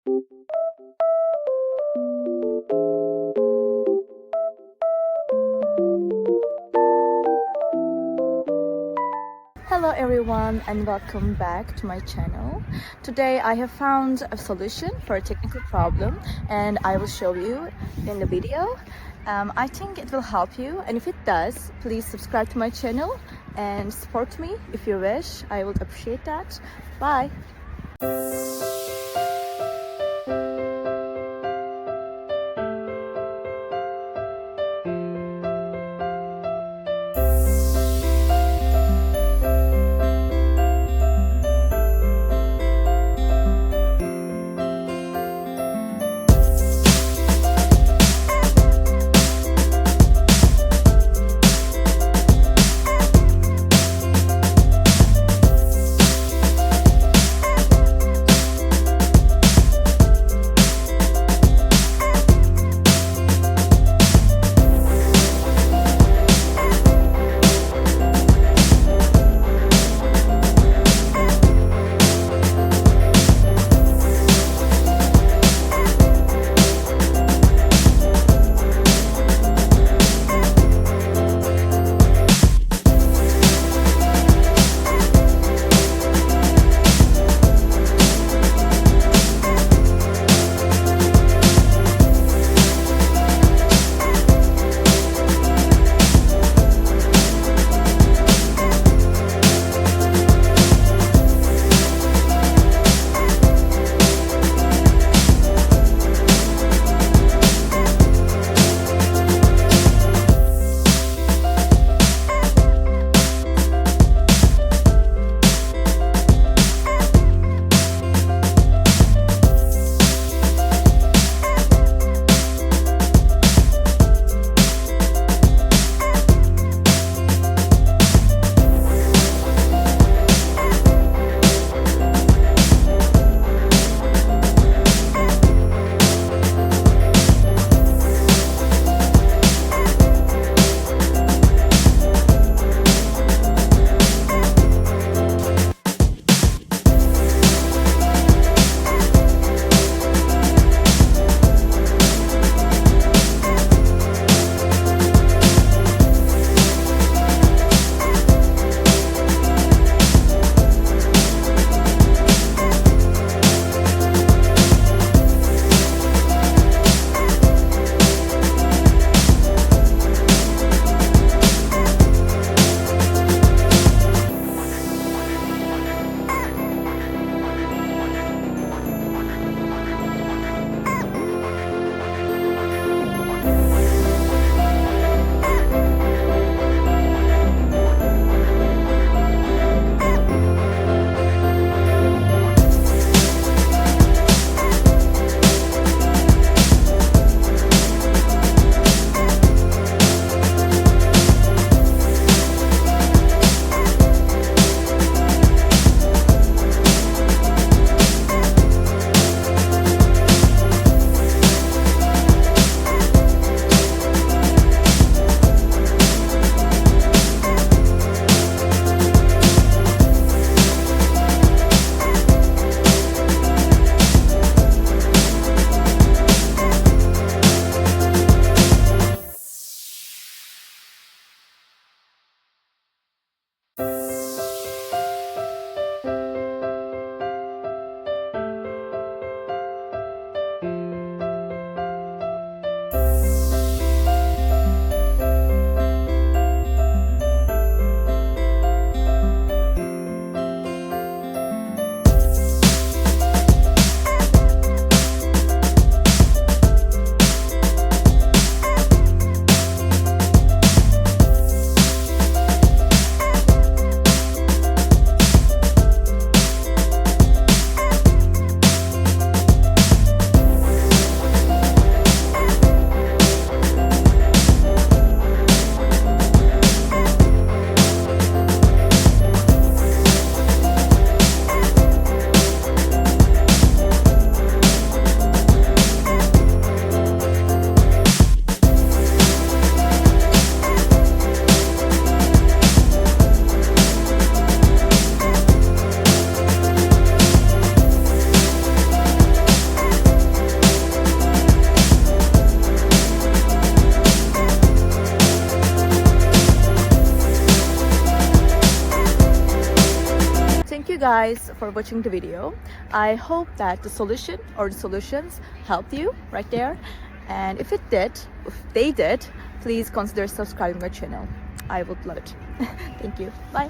Hello everyone and welcome back to my channel. Today I have found a solution for a technical problem and I will show you in the video. I think it will help you, and if it does, please subscribe to my channel and support me if you wish. I would appreciate that. Bye! guys for watching the video. I hope that the solution or the solutions helped you right there. And if they did, please consider subscribing our channel. I would love it. Thank you. Bye.